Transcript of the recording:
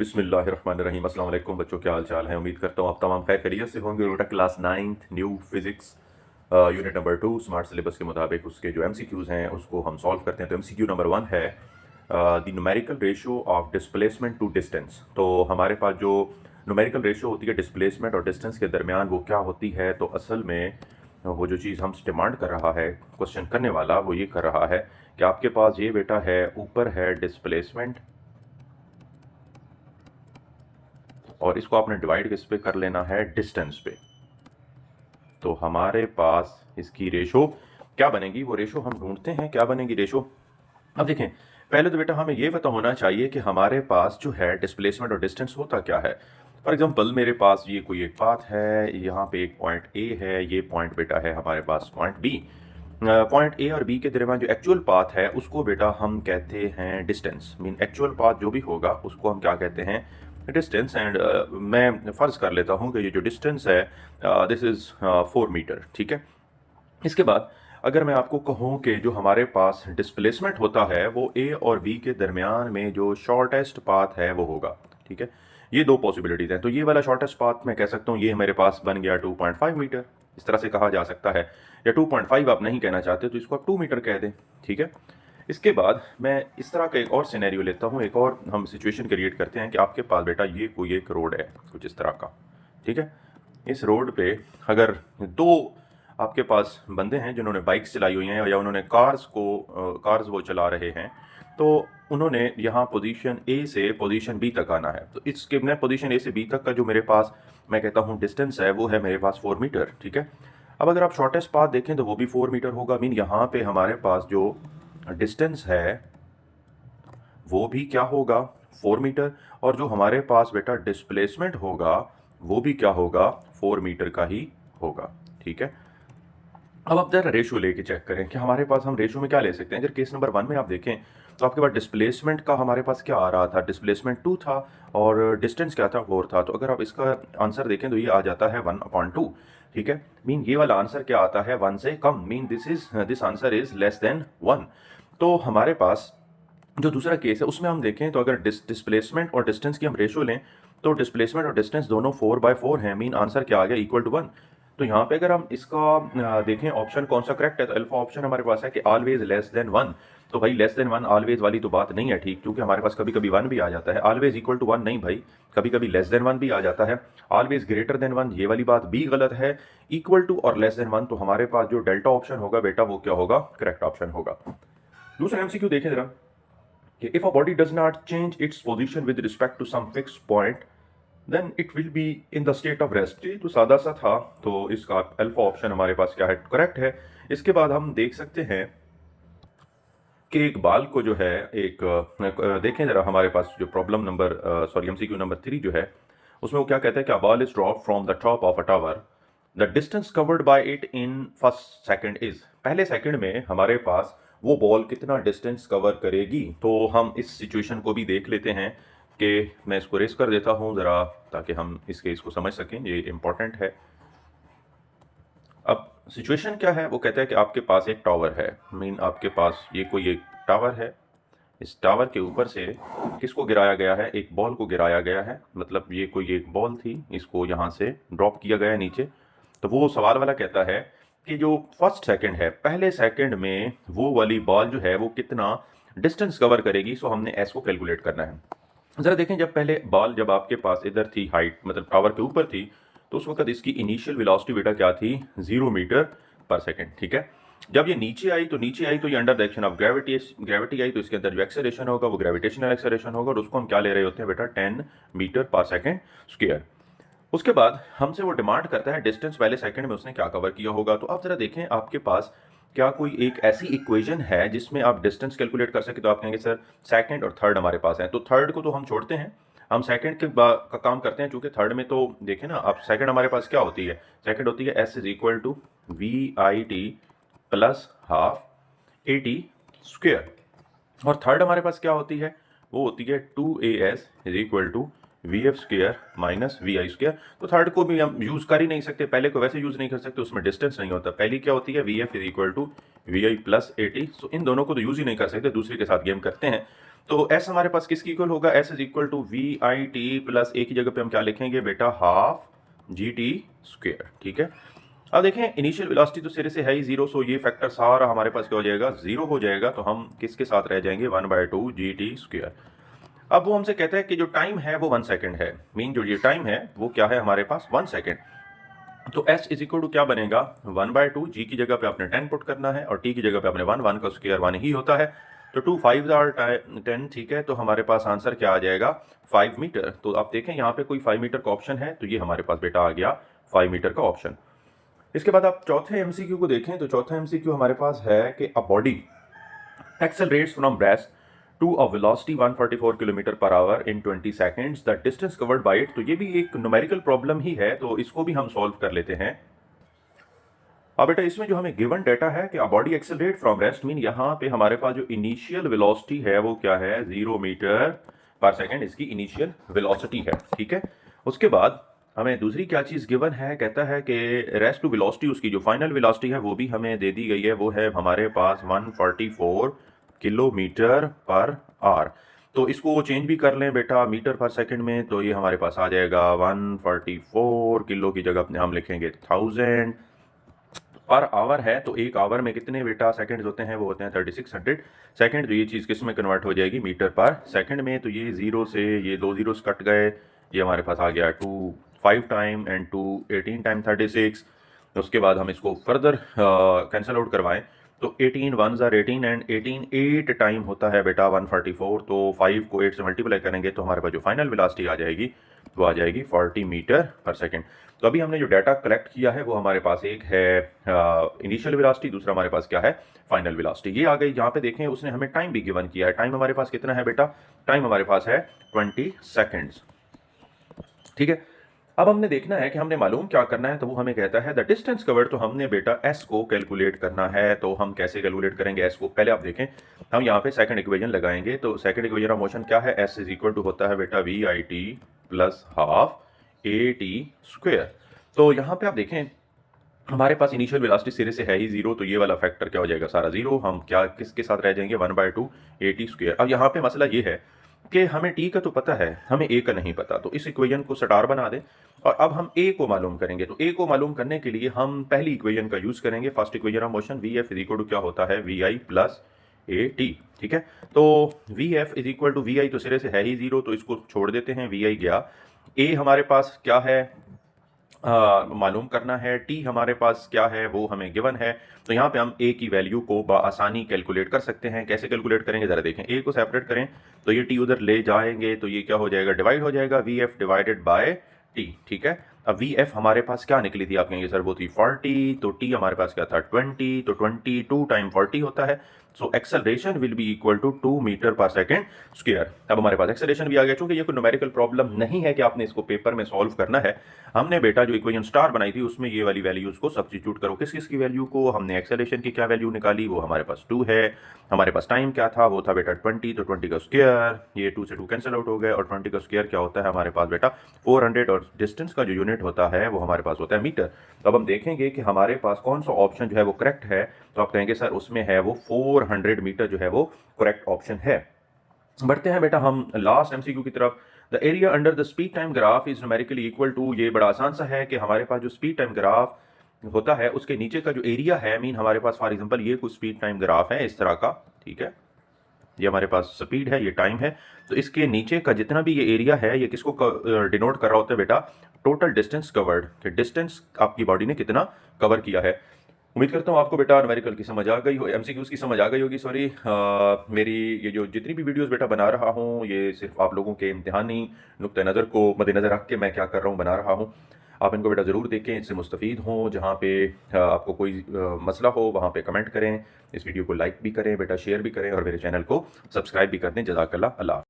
बिस्मिल्लाहिर्रहमानिर्रहीम। अस्सलाम वालेकुम बच्चों, क्या हाल चाल है। उम्मीद करता हूँ आप तमाम खैर खैरियत से होंगे। बेटा class 9th new physics unit number 2 smart syllabus के मुताबिक उसके जो एमसीक्यूज़ हैं उसको हम सॉल्व करते हैं। तो एमसीक्यू नंबर 1 है the numerical ratio of displacement to distance. तो हमारे पास जो न्यूमेरिकल रेशियो होती है डिस्प्लेसमेंट और डिस्टेंस के दरमियान वो क्या होती है। तो असल में वो जो चीज़ हमसे डिमांड कर रहा है क्वेश्चन करने वाला वो ये कर रहा है कि आपके पास ये बेटा है, ऊपर है डिस्प्लेसमेंट और इसको आपने डिवाइड किस पे कर लेना है, डिस्टेंस पे। तो हमारे पास इसकी रेशो क्या बनेगी, वो रेशो हम ढूंढते हैं। क्या बनेगी रेशो। अब देखें, पहले तो बेटा हमें यह पता होना चाहिए कि हमारे पास जो है डिस्प्लेसमेंट और डिस्टेंस होता क्या है। फॉर एग्जांपल मेरे पास ये कोई एक पाथ है, यहाँ पे एक पॉइंट ए है, ये पॉइंट बेटा है हमारे पास पॉइंट बी। पॉइंट ए और बी के दरमियान जो एक्चुअल पाथ है उसको बेटा हम कहते हैं डिस्टेंस। मीन एक्चुअल पाथ जो भी होगा उसको हम क्या कहते हैं, डिस्टेंस। एंड मैं फ़र्ज़ कर लेता हूँ कि ये जो डिस्टेंस है दिस इज़ 4 मीटर, ठीक है। इसके बाद अगर मैं आपको कहूँ कि जो हमारे पास डिस्प्लेसमेंट होता है वो ए और बी के दरमियान में जो शॉर्टेस्ट पाथ है वो होगा, ठीक है। ये दो पॉसिबिलिटीज़ हैं। तो ये वाला शॉर्टेस्ट पाथ मैं कह सकता हूँ ये मेरे पास बन गया 2.5 मीटर, इस तरह से कहा जा सकता है। या 2.5 आप नहीं कहना चाहते तो इसको आप 2 मीटर कह दें, ठीक है। इसके बाद मैं इस तरह का एक और सिनेरियो लेता हूँ, एक और हम सिचुएशन क्रिएट करते हैं कि आपके पास बेटा ये कोई एक रोड है कुछ इस तरह का, ठीक है। इस रोड पे अगर दो आपके पास बंदे हैं जिन्होंने बाइक्स चलाई हुई हैं या उन्होंने कार्स वो चला रहे हैं, तो उन्होंने यहाँ पोजीशन ए से पोजीशन बी तक आना है। तो इसके मैं पोजीशन ए से बी तक का जो मेरे पास मैं कहता हूँ डिस्टेंस है वो है मेरे पास 4 मीटर, ठीक है। अब अगर आप शॉर्टेस्ट पाथ देखें तो वो भी 4 मीटर होगा। मीन यहाँ पे हमारे पास जो डिस्टेंस है वो भी क्या होगा, 4 मीटर। और जो हमारे पास बेटा डिस्प्लेसमेंट होगा वो भी क्या होगा, 4 मीटर का ही होगा, ठीक है। अब आप जरा रेशो लेके चेक करें कि हमारे पास हम रेशो में क्या ले सकते हैं। अगर केस नंबर 1 में आप देखें तो आपके पास डिस्प्लेसमेंट का हमारे पास क्या आ रहा था, डिस्प्लेसमेंट 2 था और डिस्टेंस क्या था, 4 था। तो अगर आप इसका आंसर देखें तो ये आ जाता है 1/2, ठीक है। मीन ये वाला आंसर क्या आता है, 1 से कम। Mean this answer is less than 1। तो हमारे पास जो दूसरा केस है उसमें हम देखें तो अगर डिस्प्लेसमेंट और डिस्टेंस की हम रेशो लें तो डिस्प्लेसमेंट और डिस्टेंस दोनों 4/4 हैं। मीन आंसर क्या आ गया, इक्वल टू 1। तो यहाँ पे अगर हम इसका देखें ऑप्शन कौन सा करेक्ट है, तो अल्फा ऑप्शन हमारे पास है कि ऑलवेज लेस देन 1। तो भाई लेस देन 1 ऑलवेज वाली तो बात नहीं है, ठीक, क्योंकि हमारे पास कभी कभी 1 भी आ जाता है। ऑलवेज इक्वल टू 1 नहीं भाई, कभी कभी लेस देन 1 भी आ जाता है। ऑलवेज ग्रेटर देन 1 ये वाली बात भी गलत है। इक्वल टू और लेस देन 1 तो हमारे पास जो डेल्टा ऑप्शन होगा बेटा वो क्या होगा, करेक्ट ऑप्शन होगा। दूसरा एमसीक्यू देखें जरा कि if a body does not change its position with respect to some fixed point then it will be in the state of rest। ये तो सादा सा था, तो इसका अल्फा ऑप्शन हमारे पास क्या है, करेक्ट है। इसके बाद हम देख सकते हैं कि एक बाल को जो है देखें जरा हमारे पास जो प्रॉब्लम नंबर एमसीक्यू नंबर 3 जो है उसमें वो क्या कहता है कि a ball is dropped from the top of a tower, the distance covered by it in first second is। पहले सेकंड में हमारे पास वो बॉल कितना डिस्टेंस कवर करेगी। तो हम इस सिचुएशन को भी देख लेते हैं कि मैं इसको रेस कर देता हूं जरा ताकि हम इस केस को समझ सकें, ये इंपॉर्टेंट है। अब सिचुएशन क्या है, वो कहता है कि आपके पास एक टावर है। मीन आपके पास ये कोई एक टावर है, इस टावर के ऊपर से किसको गिराया गया है, एक बॉल को गिराया गया है। मतलब ये कोई एक बॉल थी, इसको यहाँ से ड्रॉप किया गया है नीचे। तो वो सवाल वाला कहता है कि जो फर्स्ट सेकंड है, पहले सेकंड में वो वाली बॉल जो है वो कितना डिस्टेंस कवर करेगी। सो हमने एस को कैलकुलेट करना है। ज़रा देखें, जब पहले बॉल जब आपके पास इधर थी, हाइट मतलब टावर के ऊपर थी, तो उस वक्त इसकी इनिशियल वेलोसिटी बेटा क्या थी, 0 मीटर पर सेकंड, ठीक है। जब ये नीचे आई तो ये अंडर डायरेक्शन ऑफ ग्रेविटी आई, तो इसके अंदर जो एक्सेलरेशन होगा वो ग्रेविटेशनल एक्सेलरेशन होगा और उसको हम क्या ले रहे होते हैं बेटा, 10 मीटर पर सेकंड स्क्वायर। उसके बाद हमसे वो डिमांड करता है डिस्टेंस पहले सेकंड में उसने क्या कवर किया होगा। तो आप जरा देखें आपके पास क्या कोई एक ऐसी इक्वेशन है जिसमें आप डिस्टेंस कैलकुलेट कर सके। तो आप कहेंगे सर सेकंड और थर्ड हमारे पास है, तो थर्ड को तो हम छोड़ते हैं, हम सेकंड का काम करते हैं। चूंकि थर्ड में तो देखें ना आप, सेकंड हमारे पास क्या होती है, सेकंड होती है S is equal to we I T plus half A T square. और थर्ड हमारे पास क्या होती है, वो होती है 2as is equal to V F square minus V I square. तो थर्ड को भी हम यूज कर ही नहीं सकते, पहले को वैसे यूज नहीं कर सकते, उसमें डिस्टेंस नहीं होता। पहली क्या होती है, v f is equal to we i plus a t. So इन दोनों को तो यूज ही नहीं कर सकते, दूसरे के साथ गेम करते हैं। तो एस हमारे पास किसकी इक्वल होगा, s is equal to we I T plus a की जगह पे हम क्या लिखेंगे बेटा, हाफ जी टी स्क्वेयर। ठीक है, अब देखें इनिशियल वेलोसिटी तो सिरे से है ही जीरो, सो ये फैक्टर सारा हमारे पास क्या हो जाएगा, जीरो हो जाएगा। तो हम किसके साथ रह जाएंगे, 1/2 जी टी स्क्वेयर। अब वो हमसे कहता है कि जो टाइम है वो 1 सेकेंड है, मीन जो ये टाइम है वो क्या है हमारे पास, 1 सेकेंड। तो s इज इक्वल टू क्या बनेगा, 1/2, g की जगह पे आपने 10 पुट करना है और t की जगह पे आपने 1 का स्क्वायर 1 ही होता है, तो 2 5 आर 10। ठीक है, तो हमारे पास आंसर क्या आ जाएगा, 5 मीटर। तो आप देखें यहाँ पे कोई 5 मीटर का ऑप्शन है, तो ये हमारे पास बेटा आ गया 5 मीटर का ऑप्शन। इसके बाद आप चौथे एमसीक्यू को देखें, तो चौथा एमसीक्यू हमारे पास है कि a body accelerates from rest to a velocity 144 kilometre per hour in 20 seconds, the distance covered by it. तो ये भी एक न्यूमेरिकल प्रॉब्लम ही है, तो इसको भी हम सॉल्व कर लेते हैं। अब बेटा इसमें जो हमें गिवन डेटा है कि a body accelerate from rest, mean यहाँ पे हमारे पास जो इनिशियल वेलोसिटी है वो क्या है, 0 मीटर पर सेकेंड इसकी इनिशियल वेलोसिटी है। ठीक है, उसके बाद हमें दूसरी क्या चीज़ गिवन है, कहता है कि रेस्ट टू वेलोसिटी, उसकी जो फाइनल वेलोसिटी है वो भी हमें दे दी गई है, वो है हमारे पास 144 किलोमीटर पर आवर। तो इसको चेंज भी कर लें बेटा मीटर पर सेकंड में, तो ये हमारे पास आ जाएगा 144 किलो की जगह हम लिखेंगे 1000 पर आवर है। तो एक आवर में कितने बेटा सेकंड्स होते हैं, वो होते हैं 3600 सेकंड। तो ये चीज़ किस में कन्वर्ट हो जाएगी, मीटर पर सेकंड में। तो ये जीरो से ये 2 जीरोस कट गए, ये हमारे पास आ गया 2 5 टाइम एंड 2 18 टाइम 36। उसके बाद हम इसको फर्दर कैंसिल आउट करवाएं, तो 18 1s आर 18 एंड 18 8 टाइम होता है बेटा 144। तो 5 को 8 से मल्टीप्लाई करेंगे तो हमारे पास जो फाइनल वेलोसिटी आ जाएगी वो आ जाएगी 40 मीटर पर सेकंड। तो अभी हमने जो डाटा कलेक्ट किया है वो हमारे पास एक है इनिशियल वेलोसिटी, दूसरा हमारे पास क्या है, फाइनल वेलोसिटी। ये आ गई। यहाँ पे देखें उसने हमें टाइम भी गिवन किया है, टाइम हमारे पास कितना है बेटा, टाइम हमारे पास है 20 सेकेंड्स। ठीक है, अब हमने देखना है कि हमने मालूम क्या करना है, तो वो हमें कहता है द डिस्टेंस कवर्ड। तो हमने बेटा s को कैलकुलेट करना है, तो हम कैसे कैलकुलेट करेंगे s को, पहले आप देखें हम यहाँ पे सेकंड इक्वेशन लगाएंगे। तो सेकंड इक्वेशन ऑफ मोशन क्या है, s इज इक्वल टू होता है बेटा V I T plus half A T square. तो यहाँ पे आप देखें हमारे पास इनिशियल वेलोसिटी सिरे से है ही जीरो, तो ये वाला फैक्टर क्या हो जाएगा, सारा जीरो। हम क्या किसके साथ रह जाएंगे, 1/2 ए टी स्क्वेयर। अब यहाँ पे मसला ये है कि हमें टी का तो पता है, हमें ए का नहीं पता, तो इस इक्वेशन को स्टार बना दें और अब हम ए को मालूम करेंगे। तो ए को मालूम करने के लिए हम पहली इक्वेशन का यूज करेंगे, first equation of motion, v f is equal to क्या होता है, v i plus a t. ठीक है, तो v f is equal to we i तो सिरे से है ही जीरो, तो इसको छोड़ देते हैं, वी आई गया। ए हमारे पास क्या है मालूम करना है, टी हमारे पास क्या है वो हमें गिवन है। तो यहाँ पे हम ए की वैल्यू को आसानी कैलकुलेट कर सकते हैं। कैसे कैलकुलेट करेंगे जरा देखें, ए को सेपरेट करें तो ये टी उधर ले जाएंगे, तो ये क्या हो जाएगा, डिवाइड हो जाएगा, V F divided by T. ठीक है, अब वी एफ हमारे पास क्या निकली थी, आप कहेंगे सर वो थी 40, तो टी हमारे पास क्या था 20, तो 22 टाइम 40 होता है। So acceleration will be equal to 2 metre per second square. अब हमारे पास एक्सेलरेशन भी आ गया, चूंकि ये कोई न्यूमेरिकल प्रॉब्लम नहीं है कि आपने इसको पेपर में सॉल्व करना है। हमने बेटा जो इक्वेशन स्टार बनाई थी उसमें ये वाली वैल्यूज को सब्स्टिट्यूट करो, किस किस की वैल्यू को, हमने एक्सेलरेशन की क्या वैल्यू निकाली, वो हमारे पास 2 है। हमारे पास टाइम क्या था, वो था बेटा 20, तो 20 का स्क्वायर, ये 2 से 2 कैंसिल आउट हो गए, और 20 का स्क्वायर क्या होता है हमारे पास बेटा 400, और डिस्टेंस का जो यूनिट होता है वो हमारे पास होता है मीटर। तो अब हम देखेंगे कि हमारे पास कौन सा ऑप्शन जो है वो करेक्ट है, तो आप कहेंगे सर उसमें है वो 400 मीटर जो है वो करेक्ट ऑप्शन है। बढ़ते हैं बेटा हम लास्ट एमसीक्यू की तरफ। The area under the speed time graph is numerically equal to, ये बड़ा आसान सा है कि हमारे पास जो स्पीड टाइम ग्राफ होता है उसके नीचे का जो एरिया है, मीन हमारे पास फॉर एग्जांपल ये कुछ स्पीड टाइम ग्राफ है इस तरह का। ठीक है, ये हमारे पास स्पीड है, ये टाइम है, तो इसके नीचे का जितना भी ये एरिया है ये किसको डिनोट कर रहा होता है बेटा, टोटल डिस्टेंस कवर्ड, कि डिस्टेंस आपकी बॉडी ने कितना कवर किया है। उम्मीद करता हूँ आपको बेटा न्यूमेरिकल की समझ आ गई हो, एमसीक्यूज की समझ आ गई होगी। सॉरी, मेरी ये जो जितनी भी वीडियोस बेटा बना रहा हूँ ये सिर्फ आप लोगों के इम्तिहानी नुक्ते नज़र को मद्देनज़र रख के मैं क्या कर रहा हूँ, बना रहा हूँ। आप इनको बेटा ज़रूर देखें, इससे मुस्तफ़ीद हों। जहाँ पे आपको कोई मसला हो वहाँ पे कमेंट करें, इस वीडियो को लाइक भी करें बेटा, शेयर भी करें और मेरे चैनल को सब्सक्राइब भी कर दें। जज़ाकल्लाह, अल्लाह।